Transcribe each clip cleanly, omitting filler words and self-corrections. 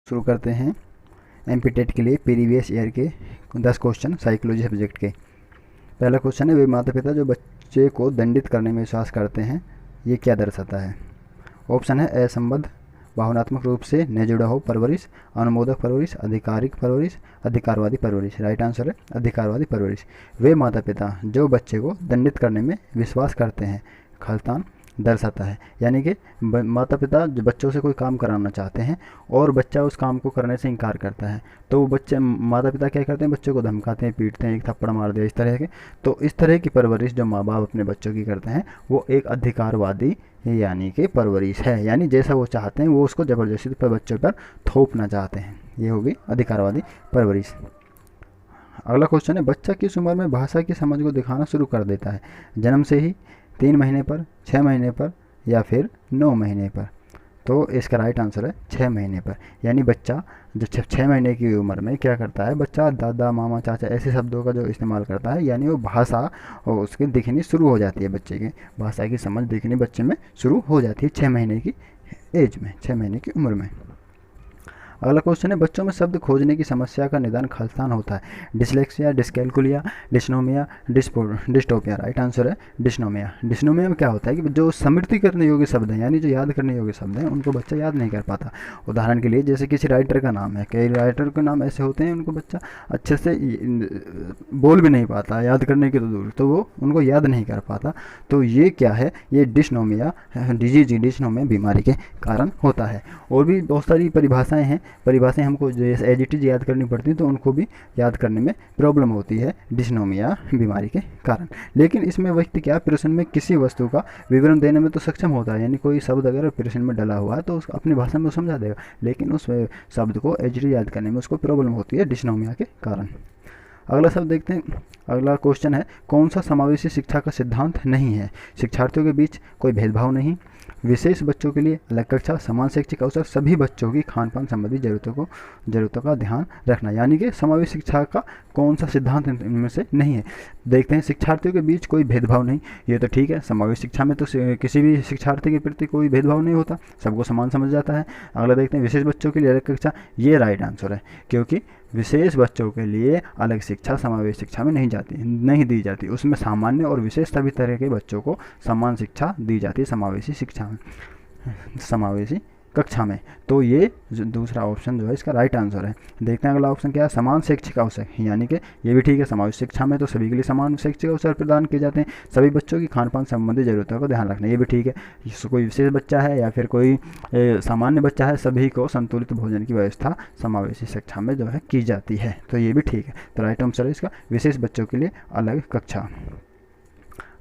शुरू करते हैं एमपी टेट के लिए प्रीवियस ईयर के 10 क्वेश्चन साइकोलॉजी सब्जेक्ट के। पहला क्वेश्चन है, वे माता पिता जो बच्चे को दंडित करने में विश्वास करते हैं, ये क्या दर्शाता है? ऑप्शन है असंबद्ध, भावनात्मक रूप से न जुड़ा हो परवरिश, अनुमोदक परवरिश, आधिकारिक परवरिश, अधिकारवादी परवरिश। राइट आंसर है अधिकारवादी परवरिश। वे माता पिता जो बच्चे को दंडित करने में विश्वास करते हैं, खलतान दर्शाता है। यानी कि माता पिता जो बच्चों से कोई काम कराना चाहते हैं और बच्चा उस काम को करने से इनकार करता है, तो बच्चे माता पिता क्या करते हैं, बच्चों को धमकाते हैं, पीटते हैं, एक थप्पड़ मार दिया, इस तरह के। तो इस तरह की परवरिश जो माँ बाप अपने बच्चों की करते हैं वो एक अधिकारवादी यानी कि परवरिश है। यानी जैसा वो चाहते हैं वो उसको ज़बरदस्ती पर बच्चों पर थोपना चाहते हैं, ये होगी अधिकारवादी परवरिश। अगला क्वेश्चन है, बच्चा किस उम्र में भाषा की समझ को दिखाना शुरू कर देता है? जन्म से ही, 3 महीने पर, 6 महीने पर या फिर 9 महीने पर? तो इसका राइट आंसर है 6 महीने पर। यानी बच्चा जो 6 महीने की उम्र में क्या करता है, बच्चा दादा मामा चाचा ऐसे शब्दों का जो इस्तेमाल करता है, यानी वो भाषा उसकी दिखनी शुरू हो जाती है, बच्चे की भाषा की समझ दिखनी बच्चे में शुरू हो जाती है 6 महीने की एज में, 6 महीने की उम्र में। अगला क्वेश्चन है, बच्चों में शब्द खोजने की समस्या का निदान खलतान होता है? Dyslexia, dyscalculia, dysnomia, dystopia. Right answer है डिस्नोमिया। डिस्नोमिया में क्या होता है कि जो स्मृति करने योग्य शब्द हैं, यानी जो याद करने योग्य शब्द हैं, उनको बच्चा याद नहीं कर पाता। उदाहरण के लिए जैसे किसी राइटर का नाम है, कई राइटर के नाम ऐसे होते हैं उनको बच्चा अच्छे से बोल भी नहीं पाता, याद करने की तो दूर, तो वो उनको याद नहीं कर पाता। तो ये क्या है, ये डिस्नोमिया डिस्नोमिया बीमारी के कारण होता है। और भी बहुत सारी परिभाषाएं हैं, परिभाषाएं हमको जैसे एज इट इज याद करनी पड़ती हैं, तो उनको भी याद करने में प्रॉब्लम होती है डिस्नोमिया बीमारी के कारण। लेकिन इसमें व्यक्ति क्या प्रश्न में किसी वस्तु का विवरण देने में तो सक्षम होता है, यानी कोई शब्द अगर प्रश्न में डला हुआ है तो उसको अपनी भाषा में समझा देगा, लेकिन उस शब्द को एज इट इज याद करने में उसको प्रॉब्लम होती है डिस्नोमिया के कारण। अगला शब्द देखते हैं। अगला क्वेश्चन है, कौन सा समावेशी शिक्षा का सिद्धांत नहीं है? शिक्षार्थियों के बीच कोई भेदभाव नहीं, विशेष बच्चों के लिए अलग कक्षा, समान शैक्षिक अवसर, सभी बच्चों की खान पान संबंधी जरूरतों का ध्यान रखना। यानी कि समावेशी शिक्षा का कौन सा सिद्धांत इनमें से नहीं है? देखते हैं, शिक्षार्थियों के बीच कोई भेदभाव नहीं, ये तो ठीक है। समावेशी शिक्षा में तो किसी भी शिक्षार्थी के प्रति कोई भेदभाव नहीं होता, सबको समान समझ जाता है। अगला देखते हैं, विशेष बच्चों के लिए अलग कक्षा, ये राइट आंसर है, क्योंकि विशेष बच्चों के लिए अलग शिक्षा समावेश शिक्षा में नहीं दी जाती। उसमें सामान्य और विशेष सभी तरह के बच्चों को समान शिक्षा दी जाती है समावेशी शिक्षा में, समावेशी कक्षा में। तो ये दूसरा ऑप्शन जो है इसका राइट आंसर है। देखते हैं अगला ऑप्शन क्या है, समान शैक्षिक अवसर, यानी कि ये भी ठीक है, समावेश शिक्षा में तो सभी के लिए समान शैक्षिक अवसर प्रदान किए जाते हैं, सभी बच्चों की खान पान संबंधी जरूरतों का ध्यान रखना, ये भी ठीक है। कोई विशेष बच्चा है या फिर कोई सामान्य बच्चा है, सभी को संतुलित भोजन की व्यवस्था समावेशी शिक्षा में जो है की जाती है, तो ये भी ठीक है। तो राइट आंसर है इसका विशेष बच्चों के लिए अलग कक्षा।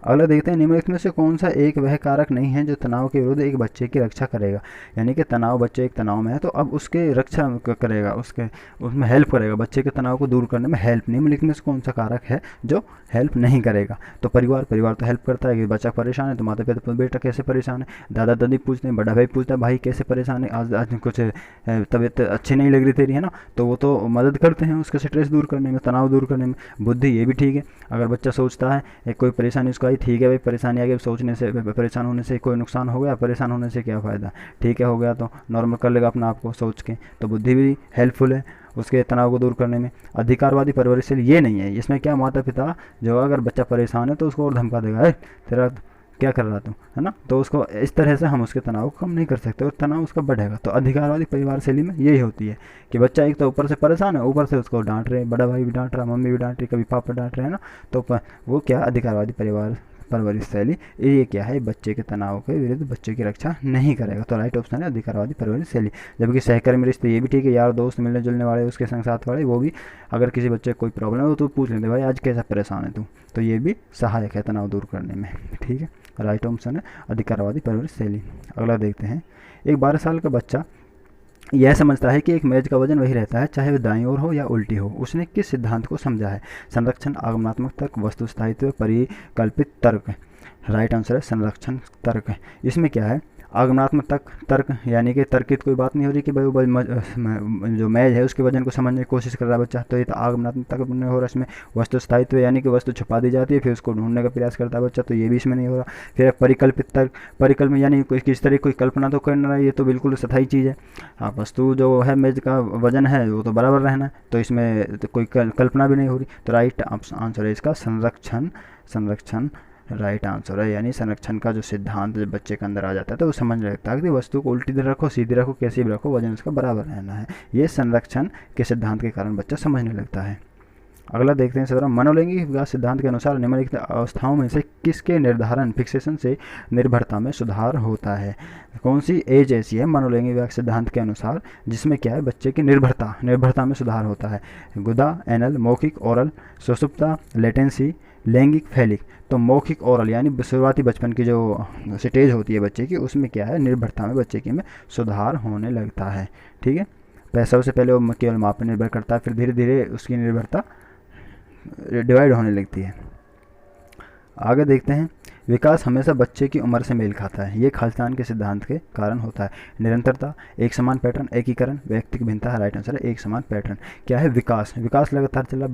अगला देखते हैं, निम्नलिखित में से कौन सा एक वह कारक नहीं है जो तनाव के विरुद्ध एक बच्चे की रक्षा करेगा? यानी कि तनाव, बच्चे एक तनाव में है तो अब उसके रक्षा करेगा, उसमें हेल्प करेगा, बच्चे के तनाव को दूर करने में हेल्प। निम्नलिखित में से कौन सा कारक है जो हेल्प नहीं करेगा? तो परिवार तो हेल्प करता है कि बच्चा परेशान है तो माता पिता बेटा कैसे परेशान है, दादा दादी पूछते हैं, बड़ा भाई पूछता है भाई कैसे परेशान है, आज कुछ तबीयत अच्छी नहीं लग रही तेरी, है ना, तो वो तो मदद करते हैं उसका स्ट्रेस दूर करने में, तनाव दूर करने में। बुद्धि, ये भी ठीक है, अगर बच्चा सोचता है कोई परेशानी उसको आई, ठीक है भाई परेशानी आ गई, सोचने से परेशान होने से कोई नुकसान हो गया, परेशान होने से क्या फ़ायदा, ठीक है हो गया तो नॉर्मल कर लेगा अपना आप को सोच के, तो बुद्धि भी हेल्पफुल है उसके तनाव को दूर करने में। अधिकारवादी परवरिश से ये नहीं है, इसमें क्या माता पिता जो अगर बच्चा परेशान है तो उसको और धमका देगा, है तेरा क्या कर रहा तू, है ना, तो उसको इस तरह से हम उसके तनाव को कम नहीं कर सकते और तनाव उसका बढ़ेगा। तो अधिकारवादी परिवार शैली में यही होती है कि बच्चा एक तो ऊपर से परेशान है, ऊपर से उसको डांट रहे, बड़ा भाई भी डांट रहा, मम्मी भी डांट रही, कभी पापा डांट रहे हैं ना, तो वो क्या अधिकारवादी परिवार परवरिश शैली, ये क्या है, बच्चे के तनाव के विरुद्ध बच्चे की रक्षा नहीं करेगा। तो राइट ऑप्शन है अधिकारवादी परवरिश शैली। जबकि सहकर्मी रिश्ते, ये भी ठीक है, यार दोस्त मिलने जुलने वाले उसके संग साथ वाले, वो भी अगर किसी बच्चे को कोई प्रॉब्लम हो तो पूछ लेते भाई आज कैसा परेशान है तू, तो ये भी सहायक है तनाव दूर करने में, ठीक है। राइट ऑप्शन है अधिकारवादी परवरिश शैली। अगला देखते हैं, एक 12 साल का बच्चा यह समझता है कि एक मेज का वजन वही रहता है चाहे वह दाईं ओर हो या उल्टी हो। उसने किस सिद्धांत को समझा है? संरक्षण, आगमनात्मक तर्क, वस्तु स्थायित्व, परिकल्पित तर्क। राइट आंसर है संरक्षण तर्क। इसमें क्या है, आगमनात्मक तर्क यानी कि तर्कित कोई बात नहीं हो रही कि भाई वो जो मैज है उसके वजन को समझने की कोशिश कर रहा है बच्चा, तो ये तो आगमनात्मक तर्क नहीं हो रहा। इसमें वस्तु स्थायित्व यानी कि वस्तु छुपा दी जाती है फिर उसको ढूंढने का प्रयास करता है बच्चा, तो ये भी इसमें नहीं हो रहा। फिर परिकल्पित तर्क, परिकल्प यानी कोई किस तरह कोई कल्पना तो करना है, ये तो बिल्कुल स्थायी चीज़ है। हाँ, वस्तु जो है मेज का वजन है वो तो बराबर रहना है, तो इसमें तो कोई कल्पना भी नहीं हो रही। तो राइट आंसर है इसका संरक्षण। संरक्षण राइट आंसर है, यानी संरक्षण का जो सिद्धांत जब बच्चे के अंदर आ जाता है तो वो समझ लगता है कि वस्तु को उल्टी रखो, सीधी रखो, कैसी भी रखो, वजन उसका बराबर रहना है। ये संरक्षण के सिद्धांत के कारण बच्चा समझने लगता है। अगला देखते हैं 17, मनोलैंगिक विकास सिद्धांत के अनुसार निम्नलिखित अवस्थाओं में से किसके निर्धारण फिक्सेशन से निर्भरता में सुधार होता है। कौन सी एज ऐसी है मनोलैंगिक विकास सिद्धांत के अनुसार जिसमें क्या है बच्चे की निर्भरता में सुधार होता है। गुदा, एनल, मौखिक, ओरल, सुषुप्ता, लेटेंसी, लैंगिक, फैलिक। तो मौखिक ओरल यानी शुरुआती बचपन की जो स्टेज होती है बच्चे की, उसमें क्या है निर्भरता में बच्चे की में सुधार होने लगता है। ठीक है, सबसे पहले वो केवल माँ पर निर्भर करता है, फिर धीरे धीरे उसकी निर्भरता डिवाइड होने लगती है। आगे देखते हैं, विकास हमेशा बच्चे की उम्र से मेल खाता है, ये खालिस्तान के सिद्धांत के कारण होता है। निरंतरता, एक समान पैटर्न, एकीकरण, व्यक्ति की भिन्नता है, राइट आंसर है एक समान पैटर्न। क्या है विकास लगातार चला,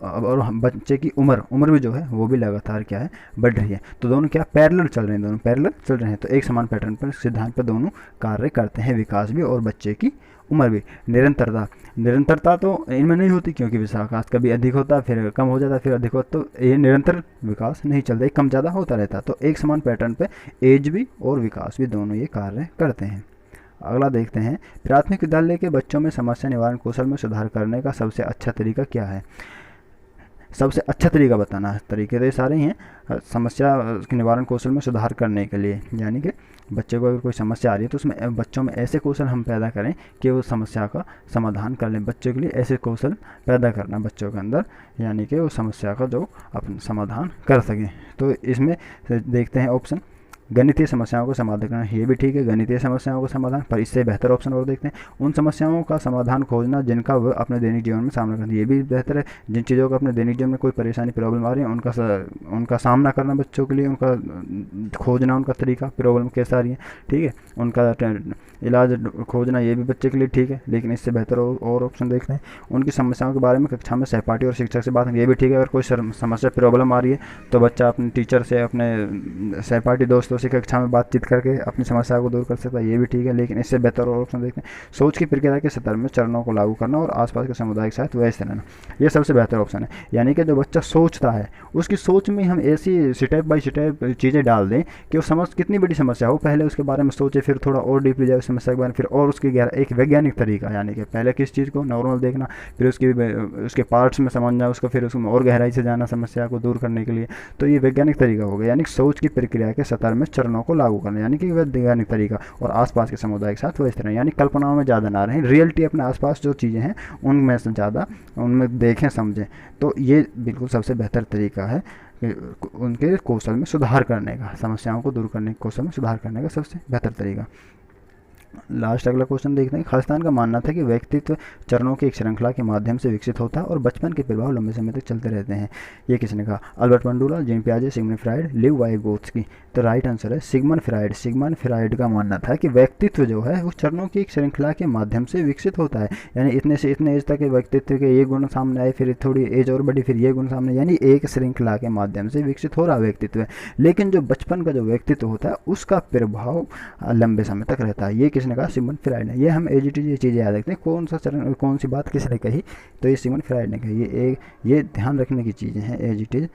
और बच्चे की उम्र भी जो है वो भी लगातार क्या है बढ़ रही है, तो दोनों क्या पैरेलल चल रहे हैं, तो एक समान पैटर्न पर सिद्धांत पर दोनों कार्य करते हैं, विकास भी और बच्चे की उम्र भी। निरंतरता तो इनमें नहीं होती क्योंकि विकास कभी अधिक होता फिर कम हो जाता फिर अधिक होता, तो ये निरंतर विकास नहीं चलता, कम ज़्यादा होता रहता। तो एक समान पैटर्न पे एज भी और विकास भी दोनों ये कार्य करते हैं। अगला देखते हैं, प्राथमिक विद्यालय के बच्चों में समस्या निवारण कौशल में सुधार करने का सबसे अच्छा तरीका क्या है। सबसे अच्छा तरीका बताना है, तरीके तो ये सारे ही हैं समस्या के निवारण कौशल में सुधार करने के लिए, यानी कि बच्चे को अगर कोई समस्या आ रही है तो उसमें बच्चों में ऐसे कौशल हम पैदा करें कि वो समस्या का समाधान कर लें। बच्चों के लिए ऐसे कौशल पैदा करना बच्चों के अंदर, यानी कि वो समस्या का जो अपना समाधान कर सकें। तो इसमें देखते हैं ऑप्शन, गणितीय समस्याओं को समाधान करना, ये भी ठीक है, गणितीय समस्याओं का समाधान, पर इससे बेहतर ऑप्शन और देखते हैं, उन समस्याओं का समाधान खोजना जिनका वह अपने दैनिक जीवन में सामना करते हैं, ये भी बेहतर है। जिन चीज़ों का अपने दैनिक जीवन में कोई परेशानी प्रॉब्लम आ रही है उनका सामना करना बच्चों के लिए, उनका खोजना, उनका तरीका, प्रॉब्लम कैसे आ रही है, ठीक है, उनका इलाज खोजना, ये भी बच्चे के लिए ठीक है। लेकिन इससे बेहतर और ऑप्शन देखते हैं, उनकी समस्याओं के बारे में कक्षा में सहपाठी और शिक्षक से बात करें, ये भी ठीक है। अगर कोई समस्या प्रॉब्लम आ रही है तो बच्चा अपने टीचर से, अपने सहपाठी दोस्तों से कक्षा में बातचीत करके अपनी समस्या को दूर कर सकता है, ये भी ठीक है। लेकिन इससे बेहतर और ऑप्शन देखते हैं, सोच की प्रक्रिया के स्तर में चरणों को लागू करना और आसपास के समुदाय के साथ वैसे रहना, ये सबसे बेहतर ऑप्शन है। यानी कि जो बच्चा सोचता है उसकी सोच में हम ऐसी स्टेप बाय स्टेप चीज़ें डाल दें कि वो समझ कितनी बड़ी समस्या हो पहले उसके बारे में सोचे, फिर थोड़ा और डीपली जाए समस्या के बारे में, फिर और उसकी एक वैज्ञानिक तरीका, यानी कि पहले किस चीज़ को नॉर्मल देखना, फिर उसके पार्ट्स में समझना उसको, फिर उसमें और गहराई से जाना समस्या को दूर करने के लिए, तो ये वैज्ञानिक तरीका हो गया। यानी सोच की प्रक्रिया के स्तर में चरणों को लागू करना, यानी कि वैज्ञानिक तरीका, और आसपास के समुदाय के साथ वो इस तरह, यानी कल्पनाओं में ज़्यादा ना रहें, रियलिटी अपने आसपास जो चीज़ें हैं उनमें से ज़्यादा उनमें देखें समझें। तो ये बिल्कुल सबसे बेहतर तरीका है उनके कौशल में सुधार करने का, समस्याओं को दूर करने के कौशल में सुधार करने का सबसे बेहतर तरीका। लास्ट अगला क्वेश्चन देखते हैं, खालिस्तान का मानना था कि व्यक्तित्व चरणों की एक श्रृंखला के माध्यम से विकसित होता है और बचपन के प्रभाव लंबे समय तक चलते रहते हैं। ये किसने कहा, अल्बर्ट बंडूरा, जीन पियाजे, सिगमंड फ्राइड, लिव वाइगोत्स्की। तो राइट आंसर है सिगमंड फ्राइड। सिगमंड फ्राइड का मानना था कि व्यक्तित्व जो है वो चरणों की एक श्रृंखला के माध्यम से विकसित होता है, यानी इतने से इतने एज तक के व्यक्तित्व के ये गुण सामने आए, फिर थोड़ी एज और बढ़ी, फिर ये गुण सामने, यानी एक श्रृंखला के माध्यम से विकसित हो रहा व्यक्तित्व है। लेकिन जो बचपन का जो व्यक्तित्व होता है उसका प्रभाव लंबे समय तक रहता है। ये किसने कहा, सिगमंड फ्राइड ने। ये हम एज इट इज ये चीज़ें याद रखते हैं, कौन सा चरण कौन सी बात किसने कही, तो ये सिगमंड फ्राइड ने कही। ये ध्यान रखने की चीज़ें हैं, एज इट इज